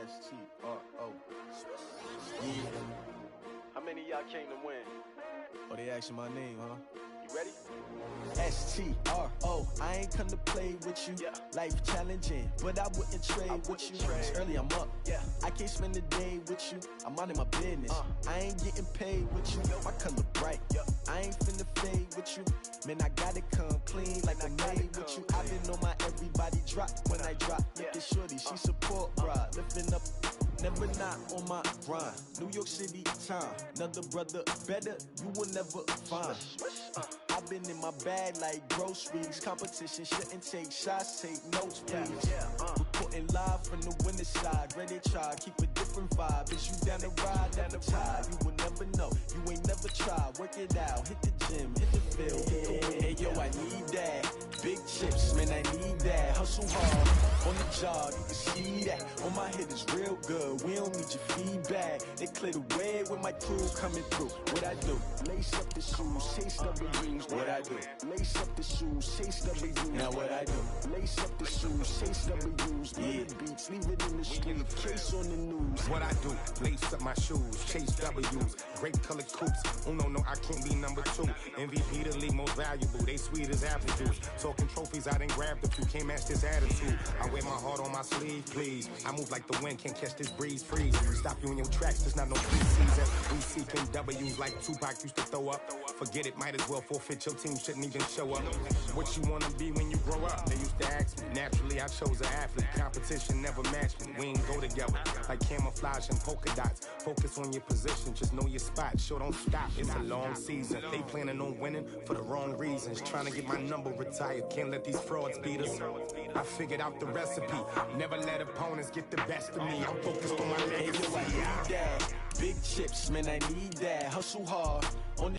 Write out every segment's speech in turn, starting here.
S-T-R-O. Yeah. How many of y'all came to win? Oh, they asking my name, huh? You ready? S-T-R-O. I ain't come to play with you. Yeah. Life challenging, but I wouldn't trade with you. trade. Early I'm up. Yeah. I can't spend the day with you. I'm minding my business. I ain't getting paid with you. My color bright. I ain't finna fade with you. Man, I gotta come clean like I'm made with you. I've been on my everybody drop when I drop. Look at shorty, she support bride. Lifting up, never not on my grind. New York City time. Another brother better, you will never find. I've been in my bag like groceries. Competition shouldn't take shots, take notes, please. Reporting live from the winter side. Ready to try, keep a different vibe. Is you down the ride, down the tide? You will never know, you ain't never tried. Work it out, hit the gym, hit the field, hit the win. Hey yo, I need that. Big chips, man, I need that. Hustle hard, on the job, you can see that. On my head is real good, we don't need your feedback. They clear the way with my crew coming through. What I do? Lace up the shoes, chase W's. What I do? Lace up the shoes, chase W's. Now what I do? Lace up the shoes, chase W's. Yeah. Beats, leave it in the street, case on the news. What I do? Lace up my shoes, chase W's. Great colored coops. Oh no, I can't be number 2. MVP the league most valuable. They sweet as apple juice. Talking trophies, I done grabbed a few. Can't match this attitude. I wear my heart on my sleeve, please. I move like the wind, can't catch this breeze, freeze. Stop you in your tracks, there's not no preseason. We seeking W's like Tupac used to throw up. Forget it, might as well forfeit. Your team shouldn't even show up. What you wanna be when you grow up? They used to ask me. Naturally, I chose an athlete. Competition never matched me. We ain't go together like camouflage and polka dots. Focus on your position, just know your spot. Sure, don't stop. It's a long season. They planning on winning for the wrong reasons. Trying to get my number retired. Can't let these frauds beat us. I figured out the recipe. Never let opponents get the best of me. I'm focused on my legacy. Hey, yo, I need that. Big chips, man, I need that. Hustle hard on the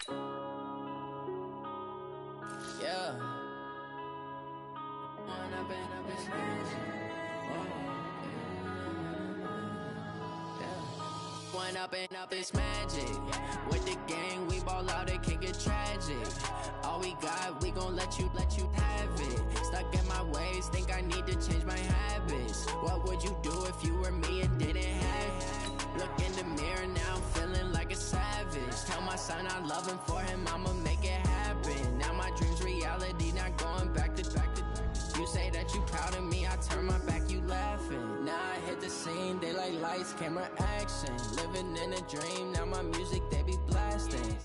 Up this magic. With the gang, we ball out, it can get tragic. All we got, we gon' let you have it. Stuck in my ways, think I need to change my habits. What would you do if you were me and didn't have it? Look in the mirror, now I'm feeling like a savage. Tell my son I love him, for him I'ma make it happen. Now my dream's reality, not going back to. You say that you proud of me, I turn my back, you laughing. Now I hit the scene, daylight lights, camera action. Living in a dream, now my music, they be blasting.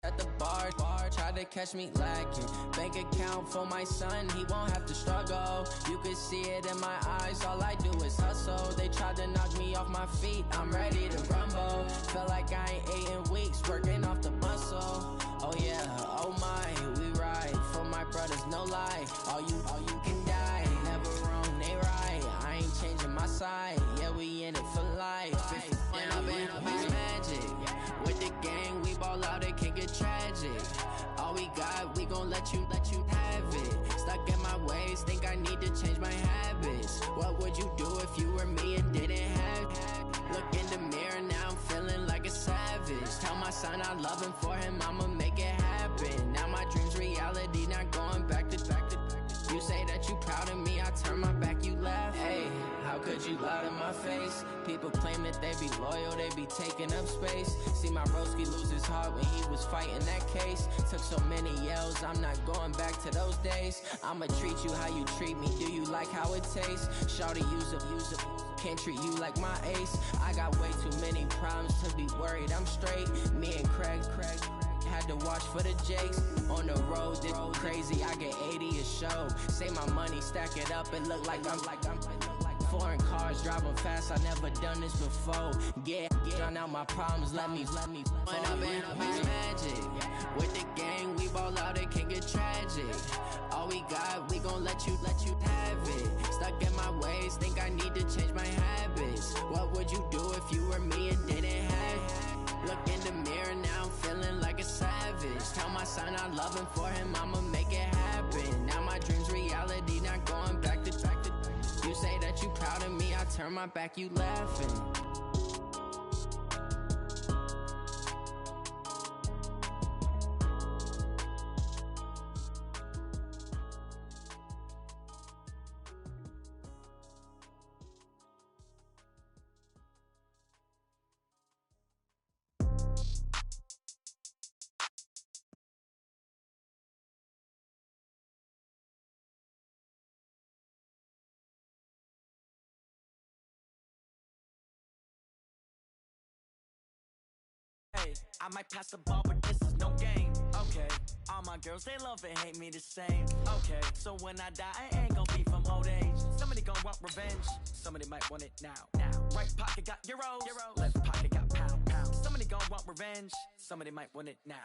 At the bar, try to catch me lacking. Bank account for my son, he won't have to struggle. You can see it in my eyes, all I do is hustle. They tried to knock me off my feet, I'm ready to rumble. Felt like I ain't ate in weeks, working off the muscle. Oh yeah, oh my, we ride for my brothers, no lie. All you can die, never wrong, they right. I ain't changing my side, yeah, we in it for life. When I've been up is magic. With the gang, we ball out, it can get tragic. All we got, we gon' let you have it. Stuck in my ways, think I need to change my habits. What would you do if you were me and didn't have it? Look in the mirror, now I'm feeling like a savage. Tell my son I love him, for him I'ma make it happen. Now my dream's reality, not going back to. You say that you proud of me, I turn my back, you laugh. Hey, how could you lie to my face? People claim that they be loyal, they be taking up space. See my broski lose his heart when he was fighting that case. Took so many yells, I'm not going back to those days. I'ma treat you how you treat me, do you like how it tastes? Shawty, use up, can't treat you like my ace. I got way too many problems to be worried, I'm straight. Me and Craig had to watch for the Jakes. On the road, this crazy, I get 80 a show. Say my money, stack it up, and look like I'm foreign cars, driving fast, I never done this before. Get drown out my problems, let me When I've been up is magic. With the gang, we ball out, it can get tragic. All we got, we gon' let you have it. Stuck in my ways, think I need to change my habits. What would you do if you were me and didn't have it? Look in the mirror, now I'm feeling like a savage. Tell my son I love him, for him I'ma make it happen. Now my dream's reality, not going back to. You say that you proud of me, I turn my back, you laughing. Hey, I might pass the ball, but this is no game. Okay, all my girls, they love and hate me the same. Okay, so when I die, I ain't gonna be from old age. Somebody gonna want revenge, somebody might want it now. Right pocket got euros, left pocket got pounds. Somebody gonna want revenge, somebody might want it now.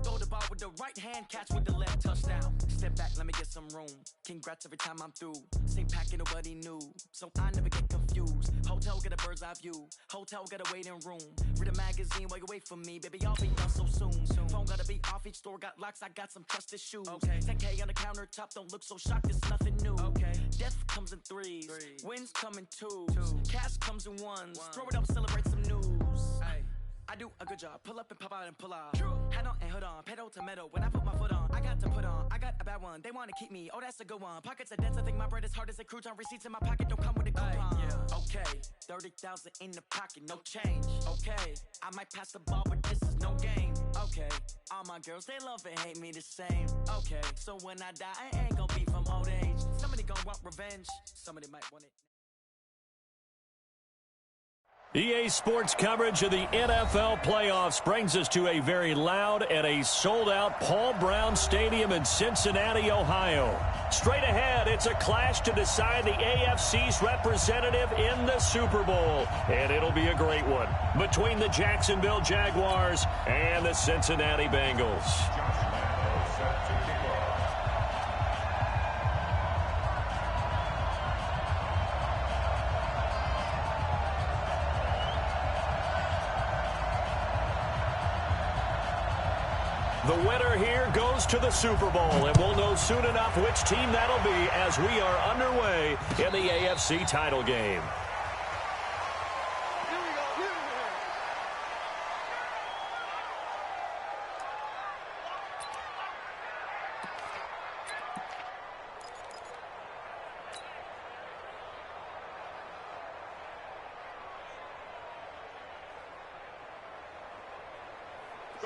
Throw the ball with the right hand, catch with the left, touchdown. Step back, let me get some room. Congrats every time I'm through. Same packet, nobody knew, so I never get confused. Hotel get a bird's eye view, hotel get a waiting room. Read a magazine while you wait for me, baby, I'll be done so soon. Phone gotta be off, each store got locks, I got some trusted shoes. 10K on the countertop, don't look so shocked, it's nothing new. Death comes in threes, wins come in twos, cash comes in ones. Throw it up, celebrate some news. I do a good job, pull up and pop out and pull out. Head on and hood on, pedal to metal. When I put my foot on, I got to put on. I got a bad one, they wanna keep me, oh that's a good one. Pockets are dense, I think my bread is hard as a crouton. Receipts in my pocket don't come with a coupon. Okay, 30,000 in the pocket, no change. Okay, I might pass the ball, but this is no game. Okay, all my girls, they love and hate me the same. Okay, so when I die, I ain't gonna be from old age. Somebody gonna want revenge, somebody might want it. EA Sports coverage of the NFL playoffs brings us to a very loud and a sold-out Paul Brown Stadium in Cincinnati, Ohio. Straight ahead, it's a clash to decide the AFC's representative in the Super Bowl. And it'll be a great one between the Jacksonville Jaguars and the Cincinnati Bengals. The winner here goes to the Super Bowl, and we'll know soon enough which team that'll be as we are underway in the AFC title game.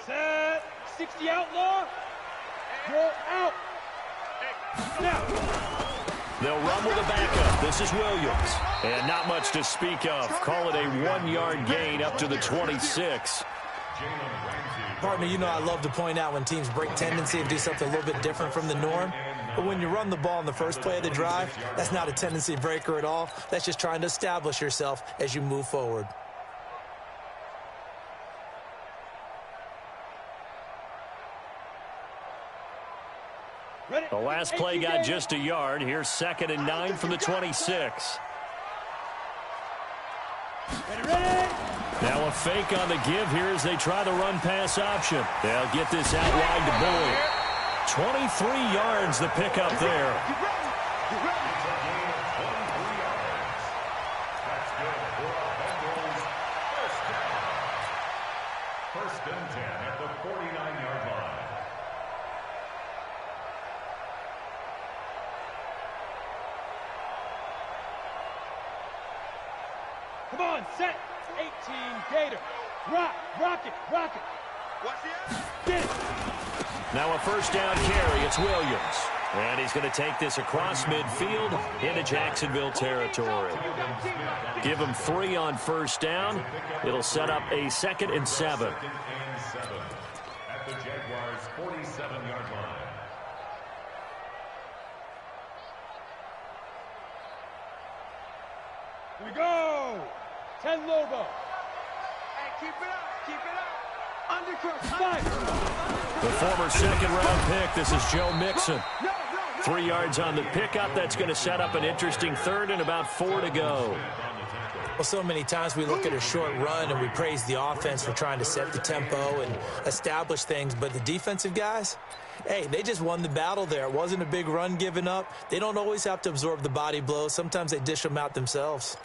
Set, 60 outlaw, you're out. Now. They'll run with a backup. This is Williams. And not much to speak of. Call it a 1-yard gain up to the 26. Partner, you know I love to point out when teams break tendency and do something a little bit different from the norm. But when you run the ball in the first play of the drive, that's not a tendency breaker at all. That's just trying to establish yourself as you move forward. The last play got just a yard. Here's 2nd and 9 from the 26. Now a fake on the give here as they try the run-pass option. They'll get this out wide to Boyd. 23 yards the pickup there. First and 10 at the 49-yard line. Come on, set, 18, Gator. Rock it. Get it. Now a first down carry. It's Williams. And he's going to take this across midfield into Jacksonville territory. Give him 3 on first down. It'll set up a 2nd and 7. At the Jaguars' 47-yard line. Here we go. 10 Lobo. Hey, keep it up. Undercross. Five. The former second-round pick. This is Joe Mixon. 3 yards on the pickup. That's going to set up an interesting 3rd and about 4 to go. Well, so many times we look at a short run and we praise the offense for trying to set the tempo and establish things, but the defensive guys, hey, they just won the battle there. It wasn't a big run given up. They don't always have to absorb the body blows. Sometimes they dish them out themselves.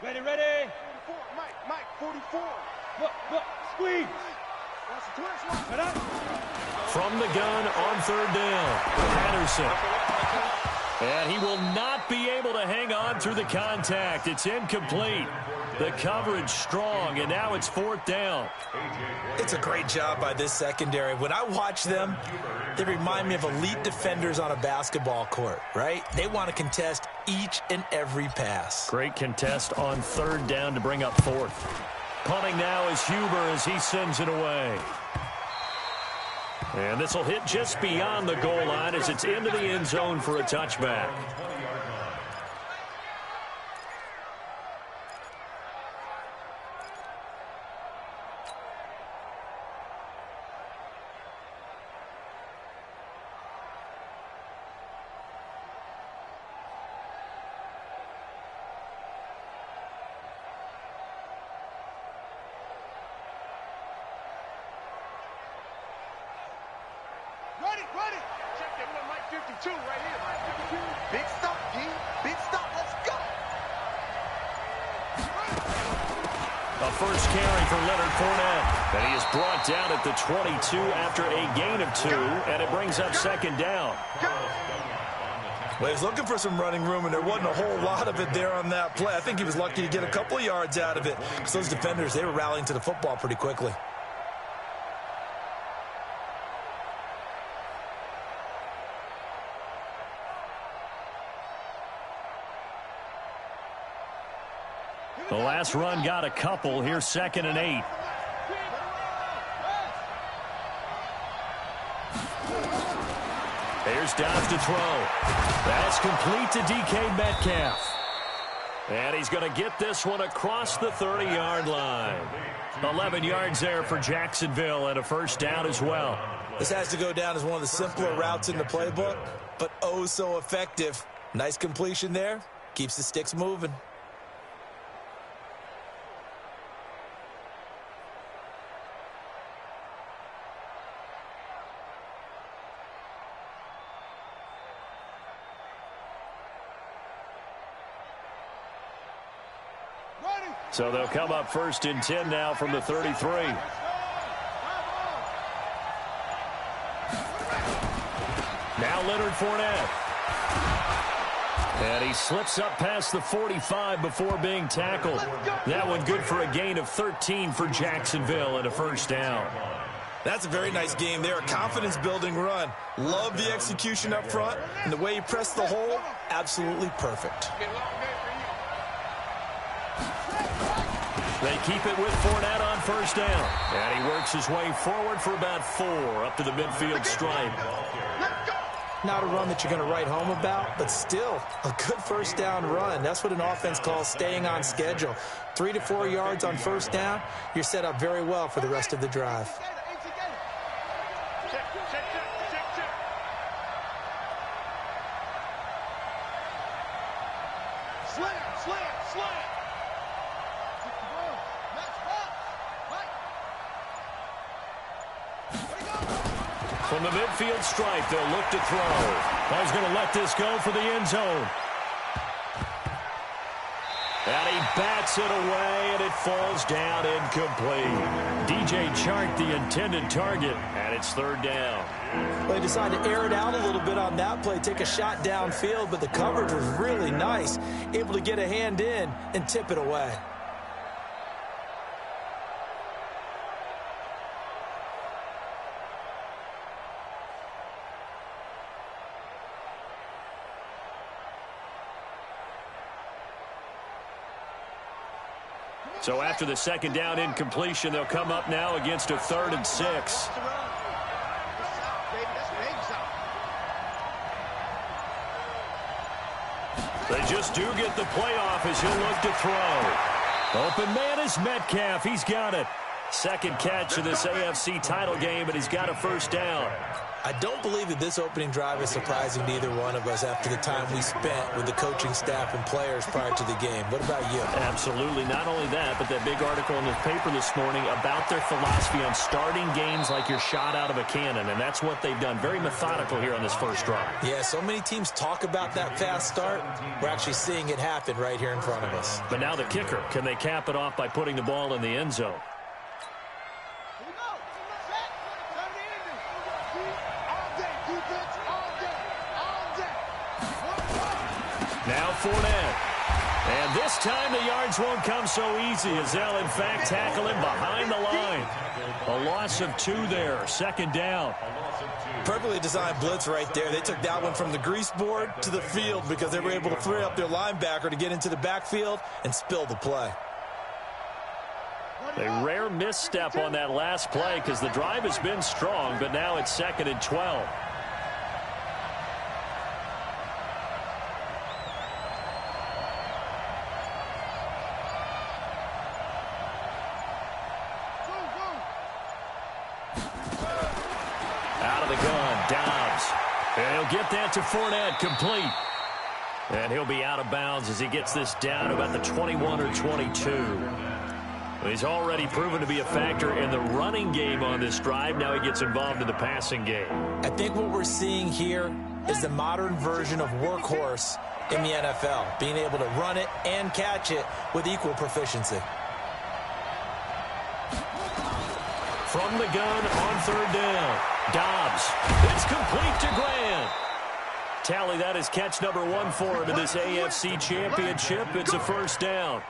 Ready. 44, Mike, 44. Look, squeeze. From the gun on 3rd down, Patterson. And he will not be able to hang on through the contact. It's incomplete. The coverage strong, and now it's 4th down. It's a great job by this secondary. When I watch them, they remind me of elite defenders on a basketball court, right? They want to contest each and every pass. Great contest on 3rd down to bring up 4th. Punting now is Huber as he sends it away. And this will hit just beyond the goal line as it's into the end zone for a touchback. Ready. Check that one, Mike 52 right here. Mike 52. Big stop, G. Big stop. Let's go. A first carry for Leonard Fournette. And he is brought down at the 22 after a gain of 2, and it brings up 2nd down. Well, he was looking for some running room, and there wasn't a whole lot of it there on that play. I think he was lucky to get a couple of yards out of it because those defenders, they were rallying to the football pretty quickly. The last run got a couple. Here's 2nd and 8. Here's Dodds to throw. That's complete to DK Metcalf. And he's going to get this one across the 30-yard line. 11 yards there for Jacksonville and a first down as well. This has to go down as one of the simpler routes in the playbook, but oh so effective. Nice completion there. Keeps the sticks moving. So they'll come up 1st and 10 now from the 33. Now Leonard Fournette. And he slips up past the 45 before being tackled. That one good for a gain of 13 for Jacksonville and a first down. That's a very nice game there. A confidence-building run. Love the execution up front. And the way he pressed the hole, absolutely perfect. They keep it with Fournette on first down. And he works his way forward for about 4 up to the midfield stripe. Not a run that you're going to write home about, but still a good first down run. That's what an offense calls staying on schedule. 3 to 4 yards on first down, you're set up very well for the rest of the drive. From the midfield stripe, they'll look to throw. He's going to let this go for the end zone. And he bats it away, and it falls down incomplete. DJ Chark, the intended target, and it's 3rd down. Well, they decided to air it out a little bit on that play, take a shot downfield, but the coverage was really nice. Able to get a hand in and tip it away. So after the 2nd down incompletion, they'll come up now against a 3rd and 6. They just do get the playoff as he'll look to throw. Open man is Metcalf. He's got it. 2nd catch of this AFC title game, and he's got a first down. I don't believe that this opening drive is surprising to either one of us after the time we spent with the coaching staff and players prior to the game. What about you? Absolutely. Not only that, but that big article in the paper this morning about their philosophy on starting games like you're shot out of a cannon, and that's what they've done. Very methodical here on this first drive. Yeah, so many teams talk about that fast start. We're actually seeing it happen right here in front of us. But now the kicker. Can they cap it off by putting the ball in the end zone? Now Fournette. And And this time the yards won't come so easy as they'll, in fact, tackle him behind the line. A loss of 2 there, 2nd down. Perfectly designed blitz right there. They took that one from the grease board to the field because they were able to free up their linebacker to get into the backfield and spill the play. A rare misstep on that last play because the drive has been strong, but now it's 2nd and 12. Out of the gun, Dobbs. And he'll get that to Fournette, complete. And he'll be out of bounds as he gets this down about the 21 or 22. He's already proven to be a factor in the running game on this drive. Now he gets involved in the passing game. I think what we're seeing here is the modern version of workhorse in the NFL, being able to run it and catch it with equal proficiency. From the gun on 3rd down. Dobbs. It's complete to Grant. Tally, that is catch number 1 for him in this AFC Championship. It's a 1st down.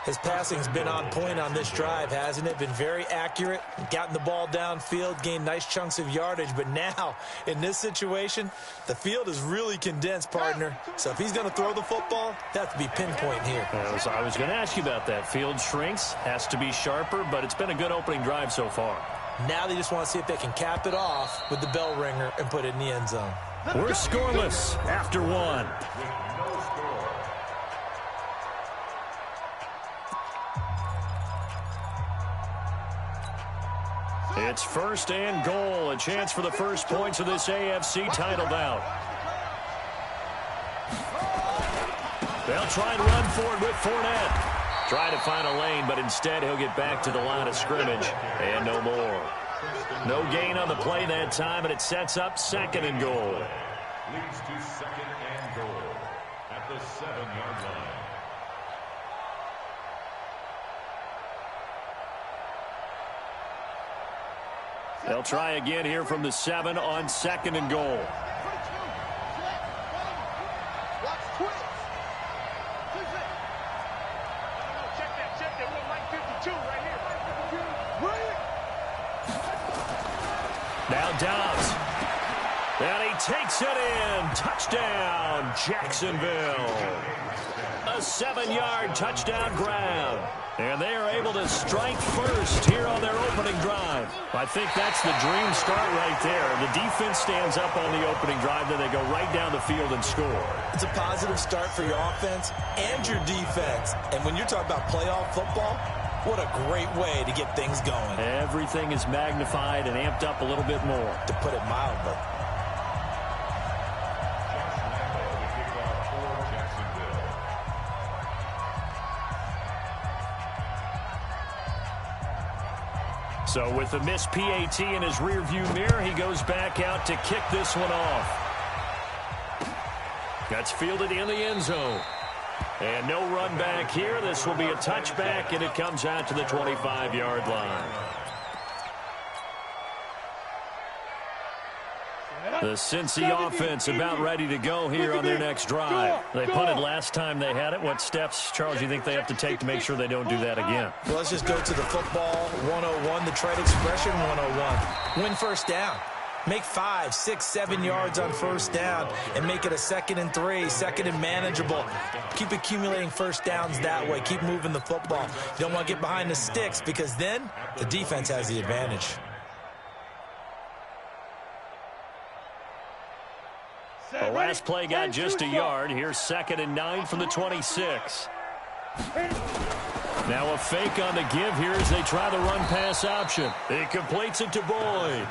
His passing's been on point on this drive, hasn't it? Been very accurate, gotten the ball downfield, gained nice chunks of yardage. But now, in this situation, the field is really condensed, partner. So if he's going to throw the football, that has to be pinpoint here. I was going to ask you about that. Field shrinks, has to be sharper, but it's been a good opening drive so far. Now they just want to see if they can cap it off with the bell ringer and put it in the end zone. We're scoreless after 1. It's 1st and goal, a chance for the first points of this AFC title bout. They'll try and run for it with Fournette. Try to find a lane, but instead he'll get back to the line of scrimmage, and no more. No gain on the play that time, and it sets up 2nd and goal. Leads to 2nd and goal at the 7-yard line. They'll try again here from the 7 on 2nd and goal. Check that. Little Mike 52 right here. Now Dobbs. And he takes it in. Touchdown, Jacksonville. A 7-yard touchdown grab. And they are able to strike first here on their opening drive. I think that's the dream start right there. The defense stands up on the opening drive, then they go right down the field and score. It's a positive start for your offense and your defense. And when you're talking about playoff football, what a great way to get things going. Everything is magnified and amped up a little bit more. To put it mildly. So with the missed PAT in his rearview mirror, he goes back out to kick this one off. That's fielded in the end zone. And no run back here. This will be a touchback, and it comes out to the 25-yard line. The Cincy offense about ready to go here on their next drive. They punted last time they had it. What steps, Charles, do you think they have to take to make sure they don't do that again? Well, let's just go to the football 101, the trade expression 101. Win 1st down. Make 5, 6, 7 yards on 1st down and make it a 2nd and 3, 2nd and manageable. Keep accumulating 1st downs that way. Keep moving the football. You don't want to get behind the sticks because then the defense has the advantage. The last play got just a yard. Here's 2nd and 9 from the 26. Now a fake on the give here as they try the run-pass option. He completes it to Boyd.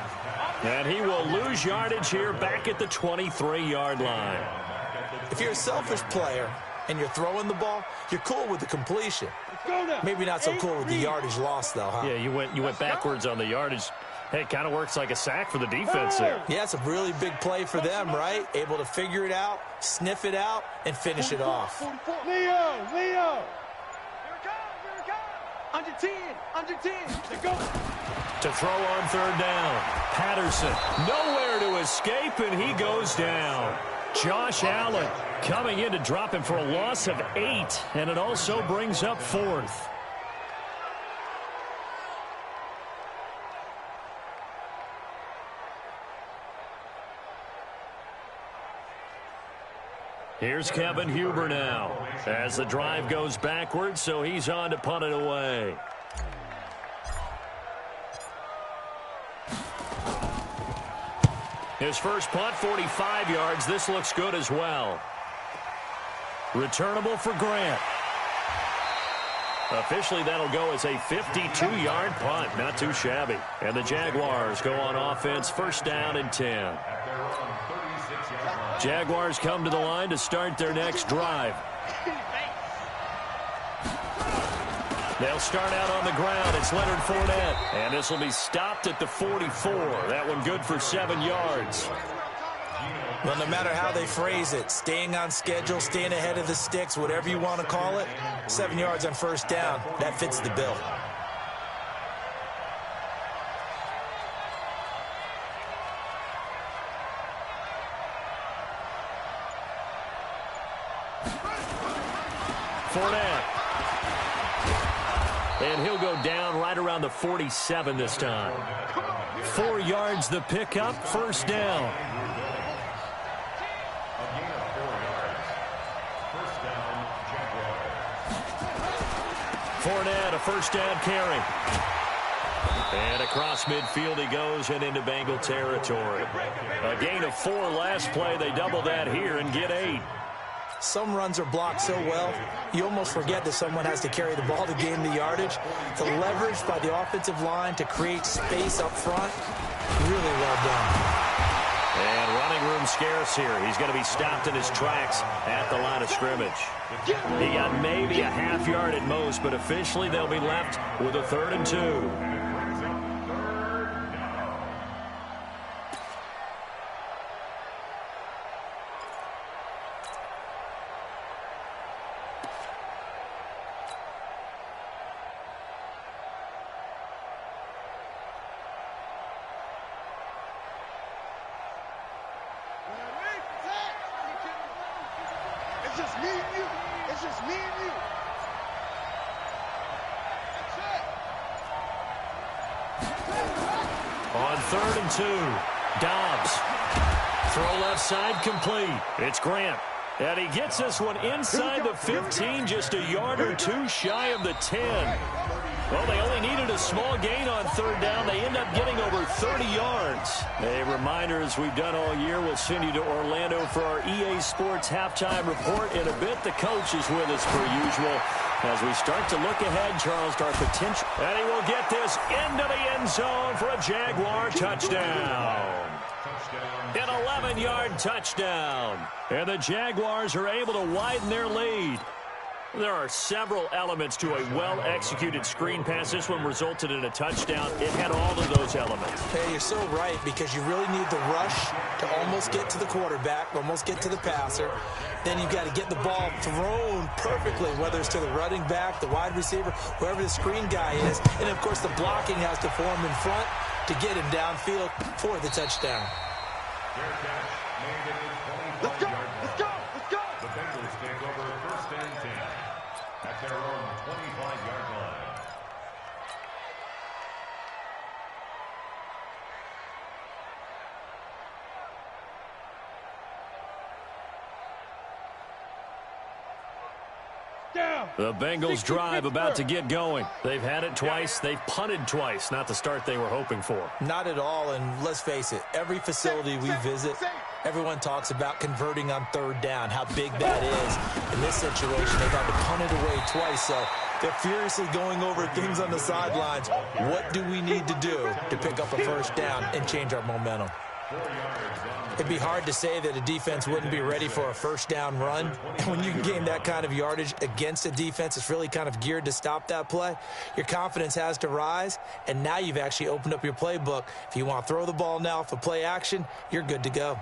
And he will lose yardage here back at the 23-yard line. If you're a selfish player and you're throwing the ball, you're cool with the completion. Maybe not so cool with the yardage loss, though, huh? Yeah, you went backwards on the yardage. Hey, it kind of works like a sack for the defense there. Yeah, it's a really big play for them, right? Able to figure it out, sniff it out, and finish it off. Leo! Here it comes! Under 10! Let's go! To throw on 3rd down. Patterson, nowhere to escape, and he goes down. Josh Allen coming in to drop him for a loss of 8, and it also brings up 4th. Here's Kevin Huber now as the drive goes backwards, so he's on to punt it away. His first punt, 45 yards. This looks good as well. Returnable for Grant. Officially, that'll go as a 52-yard punt. Not too shabby. And the Jaguars go on offense, first down and 10. Jaguars come to the line to start their next drive. They'll start out on the ground. It's Leonard Fournette. And this will be stopped at the 44. That one good for 7 yards. Well, no matter how they phrase it, staying on schedule, staying ahead of the sticks, whatever you want to call it, 7 yards on first down, that fits the bill. Fournette. And he'll go down right around the 47 this time. 4 yards the pickup, first down. Fournette, a first down carry. And across midfield he goes and into Bengal territory. A gain of 4 last play. They double that here and get 8. Some runs are blocked so well, you almost forget that someone has to carry the ball to gain the yardage. The leverage by the offensive line to create space up front, really well done. And running room scarce here. He's going to be stopped in his tracks at the line of scrimmage. He got maybe a half yard at most, but officially they'll be left with a 3rd and 2. It's just me and you. It's just me and you. On 3rd and 2, Dobbs. Throw left side complete. It's Grant. And he gets this one inside the 15, just a yard or 2 shy of the 10. Well, they only needed a small gain on 3rd down. They end up getting over 30 yards. A reminder, as we've done all year, we'll send you to Orlando for our EA Sports halftime report in a bit. The coach is with us per usual as we start to look ahead, Charles, to our potential. And he will get this into the end zone for a Jaguar touchdown. An 11-yard touchdown. And the Jaguars are able to widen their lead. There are several elements to a well-executed screen pass. This one resulted in a touchdown. It had all of those elements. Hey, you're so right, because you really need the rush to almost get to the quarterback, almost get to the passer. Then you've got to get the ball thrown perfectly, whether it's to the running back, the wide receiver, whoever the screen guy is. And, of course, the blocking has to form in front to get him downfield for the touchdown. Let's go. Let's go. Let's go. The Bengals take over 1st and 10 at their own 25-yard line. The Bengals drive about to get going. They've had it twice. They've punted twice. Not the start they were hoping for. Not at all, and let's face it, every facility we visit, everyone talks about converting on 3rd down, how big that is. In this situation, they've had to punt it away twice, so they're furiously going over things on the sidelines. What do we need to do to pick up a 1st down and change our momentum? It'd be hard to say that a defense wouldn't be ready for a 1st down run. And when you can gain that kind of yardage against a defense that's really kind of geared to stop that play, your confidence has to rise, and now you've actually opened up your playbook. If you want to throw the ball now for play action, you're good to go.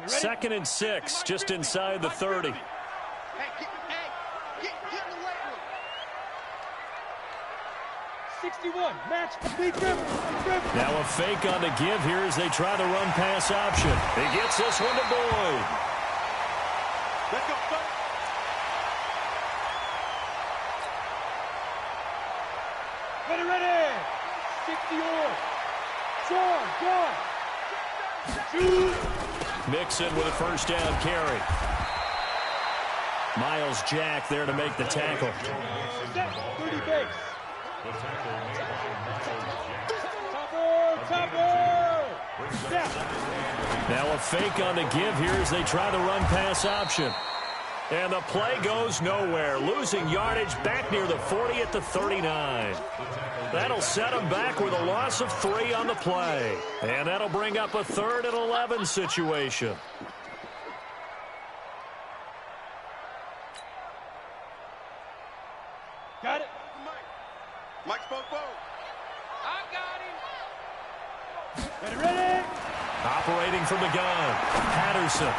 Second and 6, just inside the 30. Get in the weight room. 61, match complete, dribble. Now a fake on the give here as they try the run-pass option. He gets this one to Boyd. Let's go, son. Ready. 60 on. John. Shoot. Mixon with a first down carry. Miles Jack there to make the tackle. Set, 30 base. Topper. Step. Now a fake on the give here as they try the run-pass option. And the play goes nowhere. Losing yardage back near the 40 at the 39. That'll set them back with a loss of 3 on the play. And that'll bring up a 3rd and 11 situation. Got it. Mike Spoke. I got him. Ready. Operating from the gun, Patterson.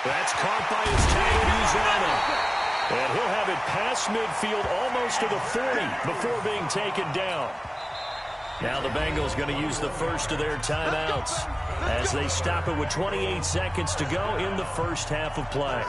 That's caught by his tight end, Uzama. And he'll have it past midfield almost to the 40 before being taken down. Now the Bengals going to use the first of their timeouts as they stop it with 28 seconds to go in the first half of play.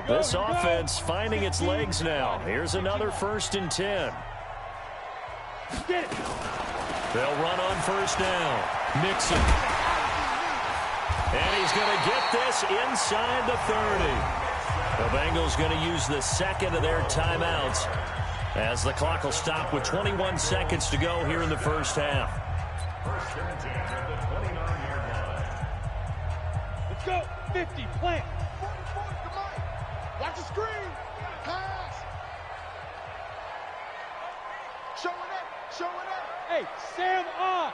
This offense finding its legs now. Here's another 1st and 10. They'll run on first down. Mixon. And he's going to get this inside the 30. The Bengals going to use the second of their timeouts as the clock will stop with 21 seconds to go here in the first half. Let's go. 50, plant. Watch the screen. Pass. Showing it. Hey, Sam on.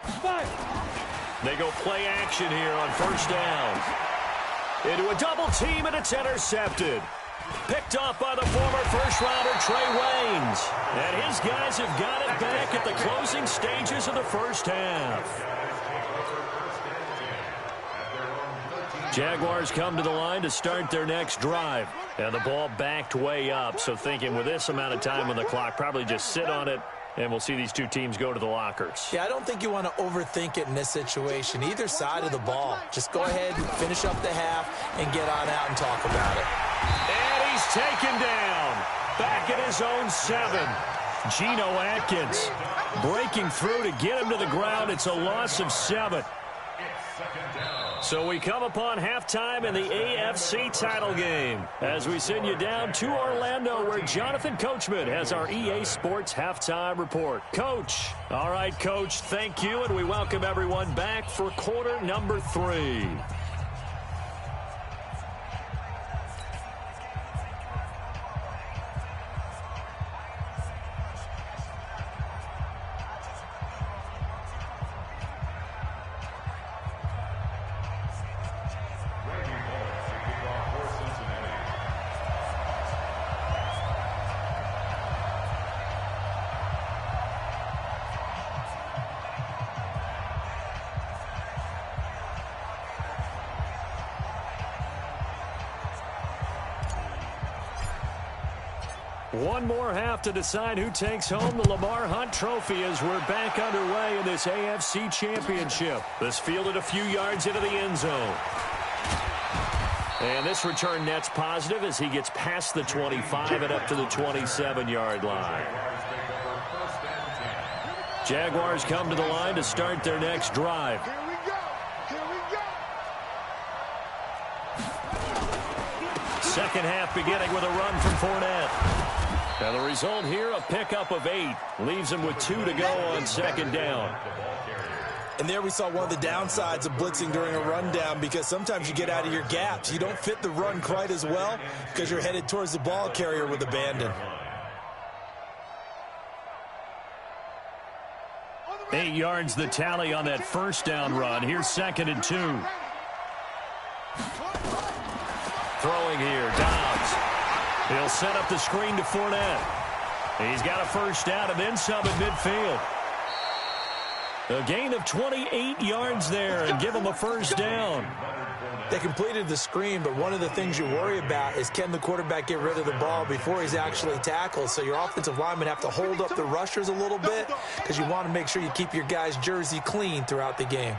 5. They go play action here on first down. Into a double team, and it's intercepted. Picked off by the former first-rounder Trey Waynes. And his guys have got it back at the closing stages of the first half. Jaguars come to the line to start their next drive. And the ball backed way up, so thinking with this amount of time on the clock, probably just sit on it, and we'll see these two teams go to the lockers. Yeah, I don't think you want to overthink it in this situation. Either side of the ball. Just go ahead and finish up the half and get on out and talk about it. And he's taken down. Back at his own 7. Geno Atkins breaking through to get him to the ground. It's a loss of 7. So we come upon halftime in the AFC title game as we send you down to Orlando where Jonathan Coachman has our EA Sports halftime report. Coach. All right, Coach, thank you, and we welcome everyone back for quarter number 3. One more half to decide who takes home the Lamar Hunt Trophy as we're back underway in this AFC Championship. This fielded a few yards into the end zone. And this return net's positive as he gets past the 25 and up to the 27-yard line. Jaguars come to the line to start their next drive. Here we go. Second half beginning with a run from Fournette. And the result here, a pickup of 8. Leaves him with 2 to go on second down. And there we saw one of the downsides of blitzing during a rundown because sometimes you get out of your gaps. You don't fit the run quite as well because you're headed towards the ball carrier with abandon. On the 8 yards the tally on that first down run. Here's 2nd and 2. Throwing here, Dobbs. He'll set up the screen to Fournette. He's got a first down and then some at midfield. A gain of 28 yards there and give him a first down. They completed the screen, but one of the things you worry about is can the quarterback get rid of the ball before he's actually tackled? So your offensive linemen have to hold up the rushers a little bit because you want to make sure you keep your guy's jersey clean throughout the game.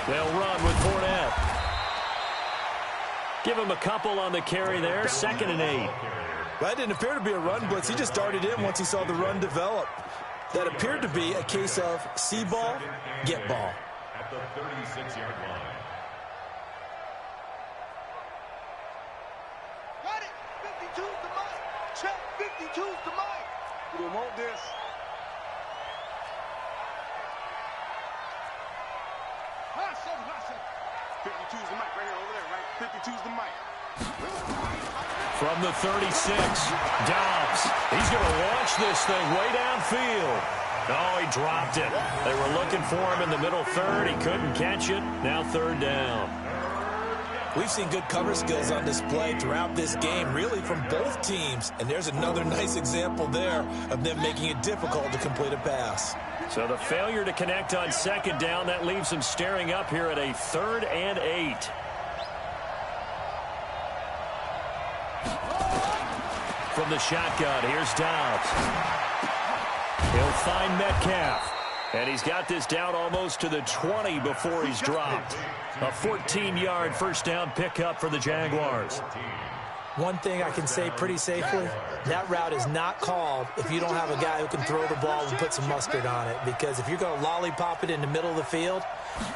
They'll run with Fournette. Give him a couple on the carry there. 2nd and 8. That didn't appear to be a run blitz. He just darted in once he saw the run develop. That appeared to be a case of see ball, get ball. At the 36-yard line. Got it. 52's the mic. Check. 52's the mic. We don't want this. Hustle, hustle. 52's the mic right here over there, right? 52's the mic. From the 36, Dobbs. He's going to launch this thing way downfield. Oh, he dropped it. They were looking for him in the middle third. He couldn't catch it. Now 3rd down. We've seen good cover skills on display throughout this game, really from both teams. And there's another nice example there of them making it difficult to complete a pass. So the failure to connect on 2nd down, that leaves them staring up here at a 3rd and 8. From the shotgun, here's Dobbs. He'll find Metcalf. And he's got this down almost to the 20 before he's dropped. A 14-yard first down pickup for the Jaguars. One thing I can say pretty safely, that route is not called if you don't have a guy who can throw the ball and put some mustard on it. Because if you're going to lollipop it in the middle of the field,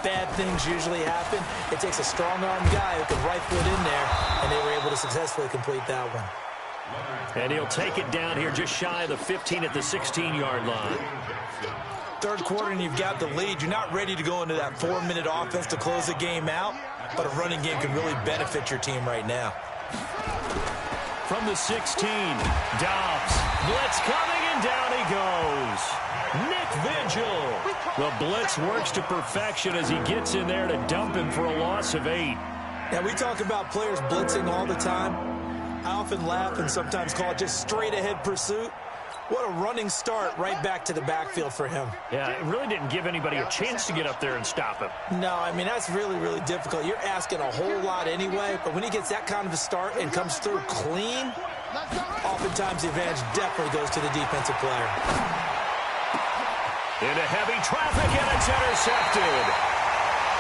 bad things usually happen. It takes a strong-armed guy who can right foot in there, and they were able to successfully complete that one. And he'll take it down here just shy of the 15 at the 16-yard line. 3rd quarter and you've got the lead. You're not ready to go into that 4-minute offense to close the game out, but a running game can really benefit your team right now. From the 16, Dobbs. Blitz coming, and down he goes. Nick Vigil. The blitz works to perfection as he gets in there to dump him for a loss of 8. Now, we talk about players blitzing all the time. I often laugh and sometimes call it just straight-ahead pursuit. What a running start right back to the backfield for him. Yeah, it really didn't give anybody a chance to get up there and stop him. No, I mean, that's really, really difficult. You're asking a whole lot anyway, but when he gets that kind of a start and comes through clean, oftentimes the advantage definitely goes to the defensive player. Into heavy traffic, and it's intercepted.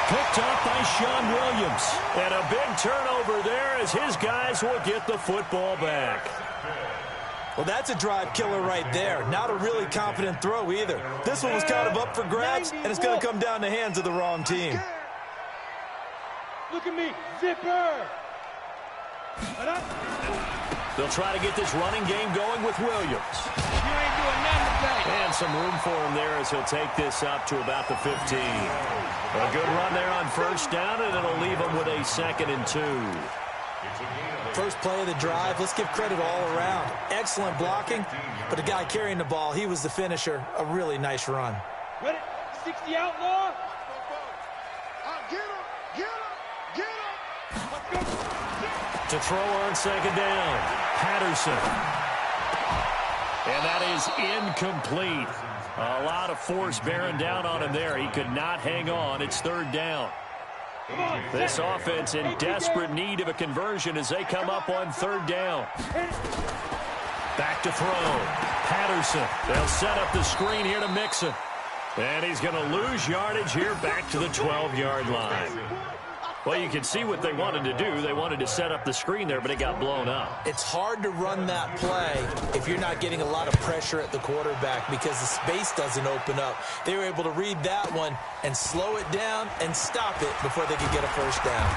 Picked up by Sean Williams. And a big turnover there as his guys will get the football back. Well, that's a drive killer right there. Not a really confident throw either. This one was kind of up for grabs, and it's going to come down the hands of the wrong team. Look at me, zipper. They'll try to get this running game going with Williams. You ain't doing nothing today. And some room for him there as he'll take this up to about the 15. A good run there on first down, and it'll leave him with a 2nd and 2. First play of the drive, let's give credit all around. Excellent blocking, but the guy carrying the ball, he was the finisher. A really nice run. Ready? 60 outlaw. Get him! Get him! Get him! Let's go! To throw on 2nd down, Patterson. And that is incomplete. A lot of force bearing down on him there. He could not hang on. It's 3rd down. This offense in desperate need of a conversion as they come up on 3rd down. Back to throw. Patterson. They'll set up the screen here to Mixon. And he's going to lose yardage here back to the 12-yard line. Well, you can see what they wanted to do. They wanted to set up the screen there, but it got blown up. It's hard to run that play if you're not getting a lot of pressure at the quarterback because the space doesn't open up. They were able to read that one and slow it down and stop it before they could get a first down.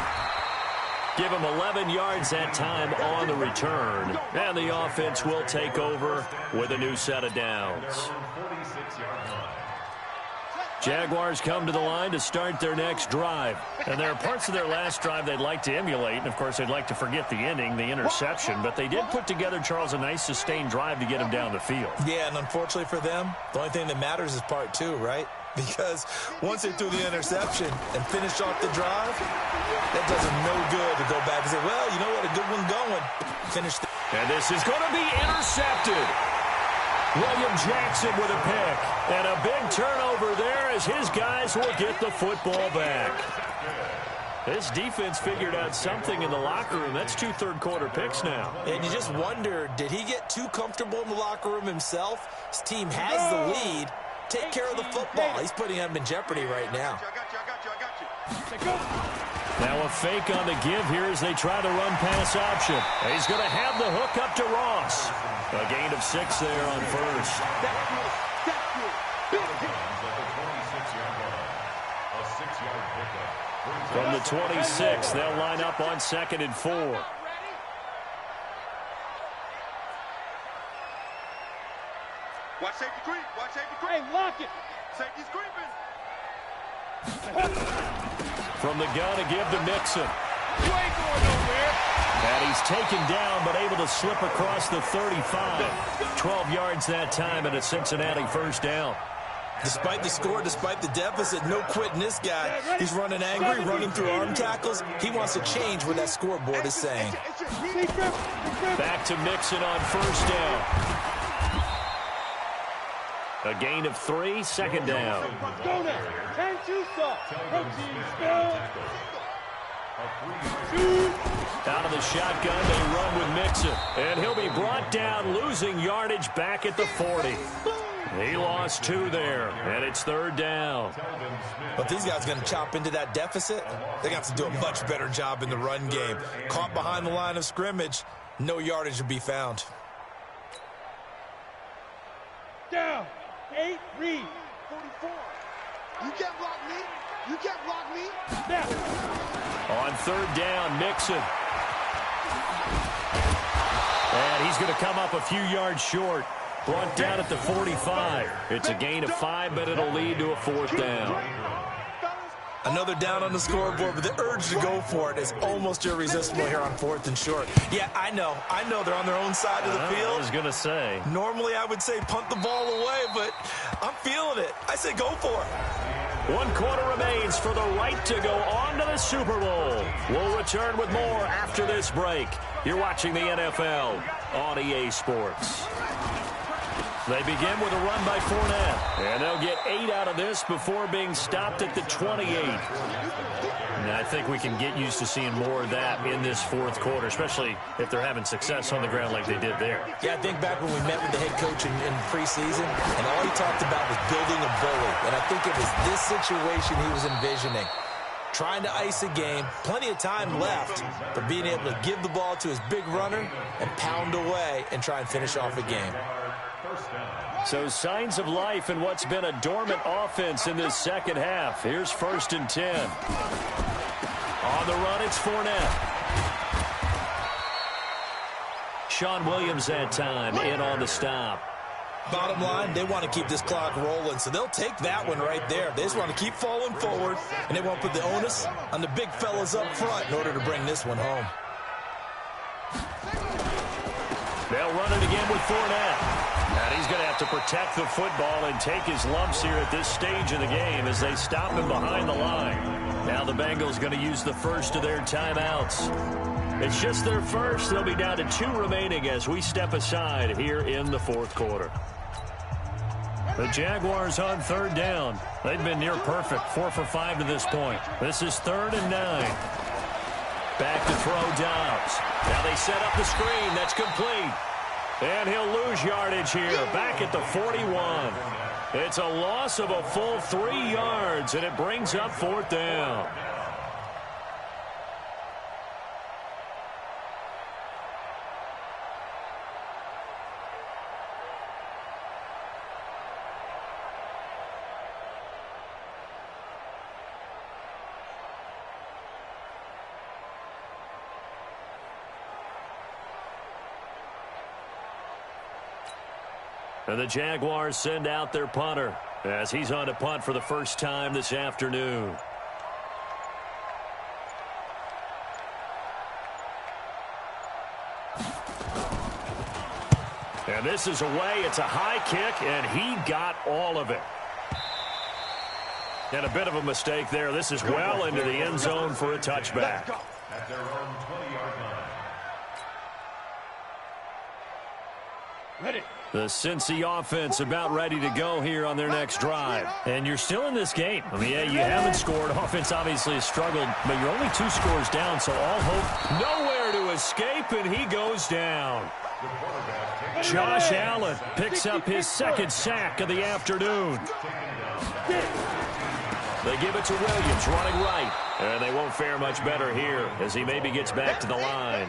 Give him 11 yards that time on the return. And the offense will take over with a new set of downs. Jaguars come to the line to start their next drive. And there are parts of their last drive they'd like to emulate. And, of course, they'd like to forget the ending, the interception. But they did put together, Charles, a nice sustained drive to get him down the field. Yeah, and unfortunately for them, the only thing that matters is part 2, right? Because once they threw the interception and finished off the drive, that does them no good to go back and say, well, you know what, a good one going. Finish the... And this is going to be intercepted. William Jackson with a pick. And a big turnover there as his guys will get the football back. This defense figured out something in the locker room. That's 2 third-quarter picks now. And you just wonder, did he get too comfortable in the locker room himself? His team has the lead. Take care of the football. He's putting him in jeopardy right now. Now a fake on the give here as they try the run-pass option. He's going to have the hook up to Ross. A gain of 6 there on first. From the 26, they'll line up on 2nd and 4. Watch safety creep. Watch safety creep. Hey, lock it. Safety's creeping. From the gun, a give to Mixon. You ain't going nowhere. And he's taken down, but able to slip across the 35. 12 yards that time, and a Cincinnati first down. Despite the score, despite the deficit, no quitting this guy. He's running angry, running through arm tackles. He wants to change what that scoreboard is saying. Back to Mixon on first down. A gain of 3, 2nd down. Go now. 10-2 soft. Protein spill. Out of the shotgun, they run with Mixon. And he'll be brought down, losing yardage back at the 40. He lost 2 there, and it's 3rd down. But these guys are going to chop into that deficit. They're going to have to do a much better job in the run game. Caught behind the line of scrimmage, no yardage to be found. Down. 8, read. 44. You can't block me. You can't block me. Now. On 3rd down, Mixon. And he's going to come up a few yards short. Brought down at the 45. It's a gain of 5, but it'll lead to a 4th down. Another down on the scoreboard, but the urge to go for it is almost irresistible here on 4th and short. Yeah, I know they're on their own side of the field. I was going to say. Normally I would say punt the ball away, but I'm feeling it. I say go for it. 1 quarter remains for the right to go on to the Super Bowl. We'll return with more after this break. You're watching the NFL on EA Sports. They begin with a run by Fournette, and they'll get 8 out of this before being stopped at the 28. And I think we can get used to seeing more of that in this 4th quarter, especially if they're having success on the ground like they did there. Yeah, I think back when we met with the head coach in preseason, and all he talked about was building a bully. And I think it was this situation he was envisioning. Trying to ice a game, plenty of time left, but being able to give the ball to his big runner and pound away and try and finish off a game. So signs of life in what's been a dormant offense in this 2nd half. Here's 1st and 10. On the run, it's Fournette. Sean Williams that time in on the stop. Bottom line, they want to keep this clock rolling, so they'll take that one right there. They just want to keep falling forward, and they want to put the onus on the big fellas up front in order to bring this one home. They'll run it again with Fournette. And he's going to have to protect the football and take his lumps here at this stage of the game as they stop him behind the line. Now the Bengals going to use the first of their timeouts. It's just their first. They'll be down to 2 remaining as we step aside here in the 4th quarter. The Jaguars on 3rd down. They've been near perfect, 4 for 5 to this point. This is 3rd and 9. Back to throw Dobbs. Now they set up the screen. That's complete. And he'll lose yardage here, back at the 41. It's a loss of a full 3 yards, and it brings up 4th down. And the Jaguars send out their punter. as he's on to punt for the first time this afternoon. And this is away. It's a high kick, and he got all of it. And a bit of a mistake there. This is well into the end zone for a touchback. At their own 20-yard line. Ready. The Cincy offense about ready to go here on their next drive. And you're still in this game. I mean, yeah, you haven't scored. Offense obviously has struggled, but you're only 2 scores down, so all hope nowhere to escape, and he goes down. Josh Allen picks up his second sack of the afternoon. They give it to Williams, running right. And they won't fare much better here as he maybe gets back to the line.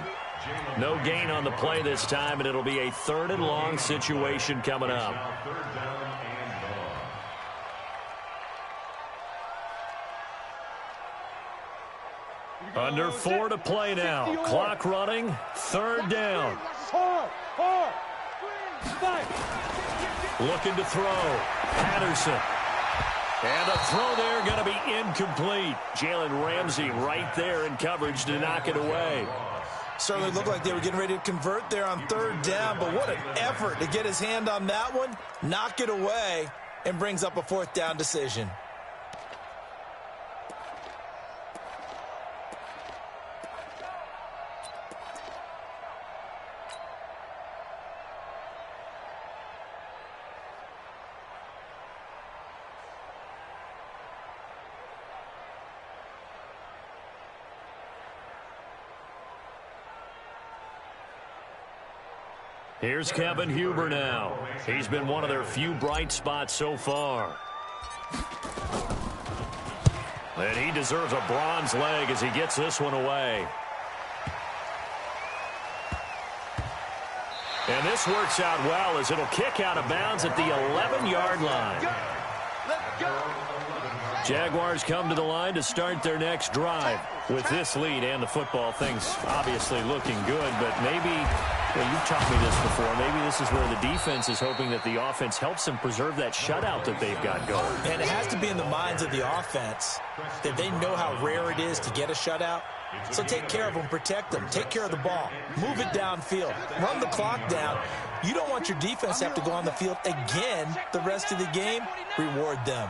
No gain on the play this time, and it'll be a 3rd and long situation coming up. Under 4 to play now. Clock running. 3rd down. Looking to throw. Patterson. And a throw there going to be incomplete. Jalen Ramsey right there in coverage to knock it away. Certainly looked like they were getting ready to convert there on 3rd down, but what an effort to get his hand on that one, knock it away, and brings up a 4th down decision. Here's Kevin Huber now. He's been one of their few bright spots so far. And he deserves a bronze leg as he gets this one away. And this works out well as it'll kick out of bounds at the 11-yard line. Jaguars come to the line to start their next drive. With this lead and the football, things obviously looking good, but maybe, well, you've taught me this before, maybe this is where the defense is hoping that the offense helps them preserve that shutout that they've got going. And it has to be in the minds of the offense that they know how rare it is to get a shutout. So take care of them, protect them, take care of the ball, move it downfield, run the clock down. You don't want your defense to have to go on the field again the rest of the game. Reward them.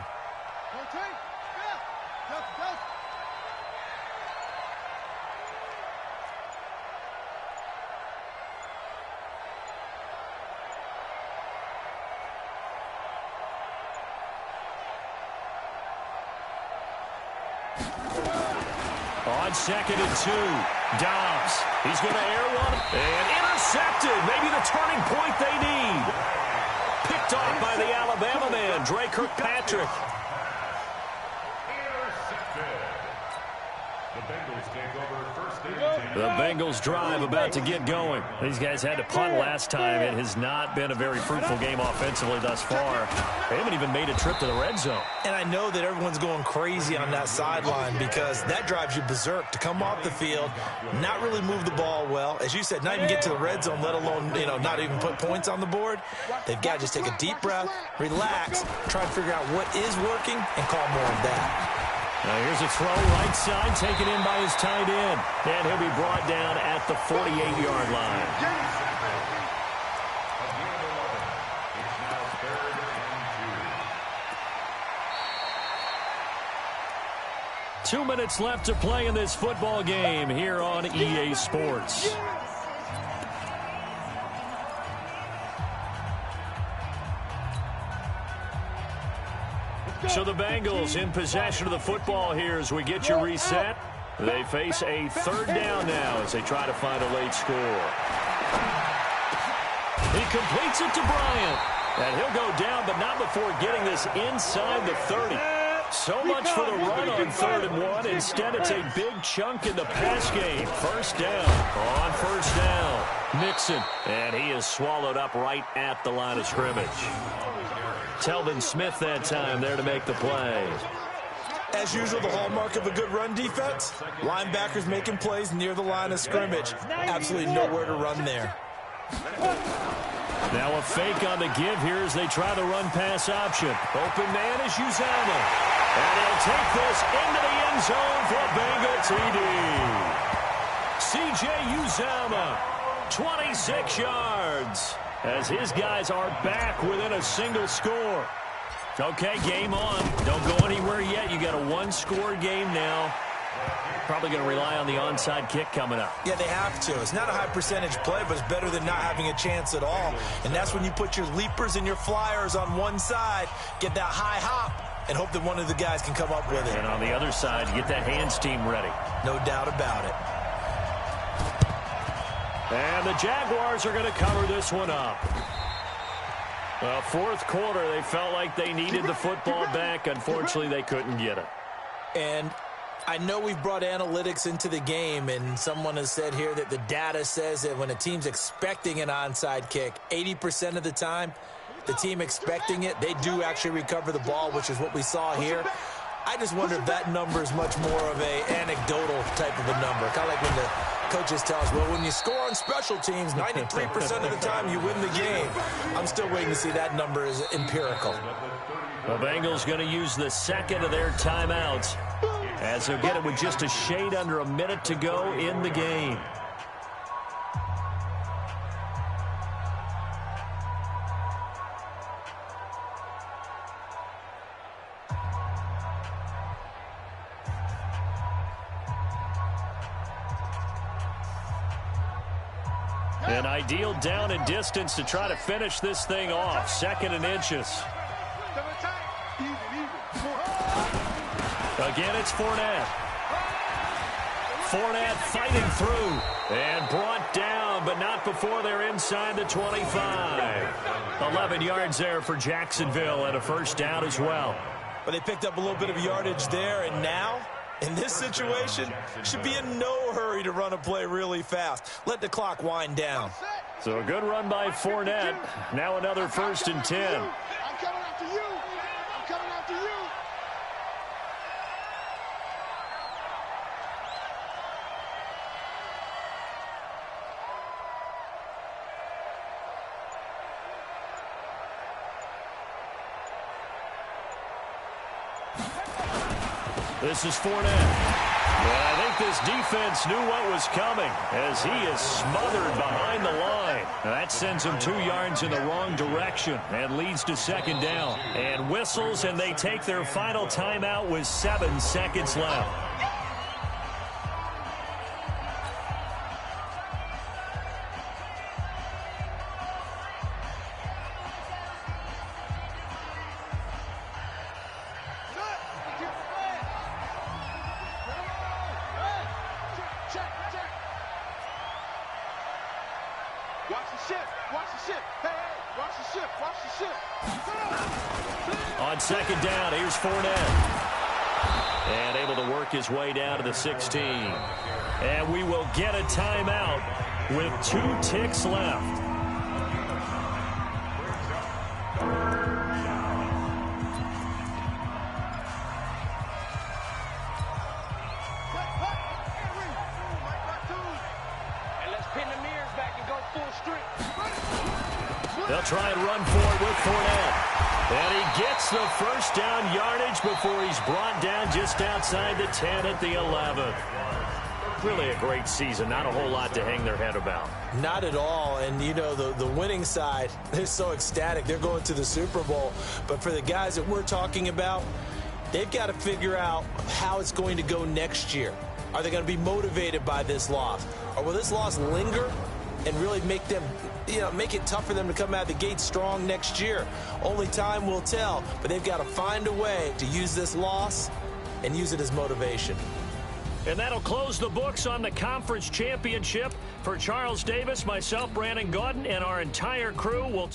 On 2nd and 2, Dobbs. He's going to air one and intercepted. Maybe the turning point they need. Picked off by the Alabama man, Dre Kirkpatrick. The Bengals drive about to get going. These guys had to punt last time. It has not been a very fruitful game offensively thus far. They haven't even made a trip to the red zone. And I know that everyone's going crazy on that sideline because that drives you berserk to come off the field, not really move the ball well. As you said, not even get to the red zone, let alone, not even put points on the board. They've got to just take a deep breath, relax, try to figure out what is working, and call more of that. Now here's a throw right side, taken in by his tight end. And he'll be brought down at the 48-yard line. It's 2 minutes left to play in this football game here on EA Sports. So the Bengals in possession of the football here as we get you reset. They face a 3rd down now as they try to find a late score. He completes it to Bryant. And he'll go down, but not before getting this inside the 30. So much for the run on 3rd and 1. Instead, it's a big chunk in the pass game. 1st down. On 1st down, Mixon. And he is swallowed up right at the line of scrimmage. Telvin Smith that time there to make the play. As usual, the hallmark of a good run defense, linebackers making plays near the line of scrimmage. Absolutely nowhere to run there. Now a fake on the give here as they try the run-pass option. Open man is Uzomah. And he'll take this into the end zone for a Bengal TD. C.J. Uzomah, 26 yards, as his guys are back within a single score. Okay, game on. Don't go anywhere yet. You got a one-score game now. Probably going to rely on the onside kick coming up. Yeah, they have to. It's not a high-percentage play, but it's better than not having a chance at all. And that's when you put your leapers and your flyers on one side, get that high hop, and hope that one of the guys can come up with it. And on the other side, get that hands team ready. No doubt about it. And the Jaguars are going to cover this one up. Well, fourth quarter, they felt like they needed the football back. Unfortunately, they couldn't get it. And I know we've brought analytics into the game, and someone has said here that the data says that when a team's expecting an onside kick, 80% of the time, the team expecting it, they do actually recover the ball, which is what we saw here. I just wonder if that number is much more of a anecdotal type of a number. Kind of like when the coaches tell us, well, when you score on special teams, 93% of the time you win the game. I'm still waiting to see that number is empirical. The Bengals going to use the second of their timeouts, as they'll get it with just a shade under a minute to go in the game. An ideal down and distance to try to finish this thing off. Second and inches. Again, it's Fournette. Fournette fighting through and brought down, but not before they're inside the 25. 11 yards there for Jacksonville and a first down as well. But they picked up a little bit of yardage there, and now, in this situation, should be in no hurry to run a play really fast. Let the clock wind down. So a good run by Fournette. Now another first and 10. I'm coming after you. I'm coming after you. This is Fournette. Well, I think this defense knew what was coming as he is smothered behind the line. That sends him 2 yards in the wrong direction and leads to second down. And whistles, and they take their final timeout with 7 seconds left. On second down, here's Fournette. And able to work his way down to the 16. And we will get a timeout with 2 ticks left. They'll try and run for it with Fournette. And he gets the first down yardage before he's brought down just outside the 10 at the 11. Really a great season. Not a whole lot to hang their head about. Not at all. And, you know, the winning side, they're so ecstatic. They're going to the Super Bowl. But for the guys that we're talking about, they've got to figure out how it's going to go next year. Are they going to be motivated by this loss? Or will this loss linger and really make them, make it tough for them to come out of the gate strong next year? Only time will tell, but they've got to find a way to use this loss and use it as motivation. And that'll close the books on the conference championship. For Charles Davis, myself, Brandon Gaudin, and our entire crew, we'll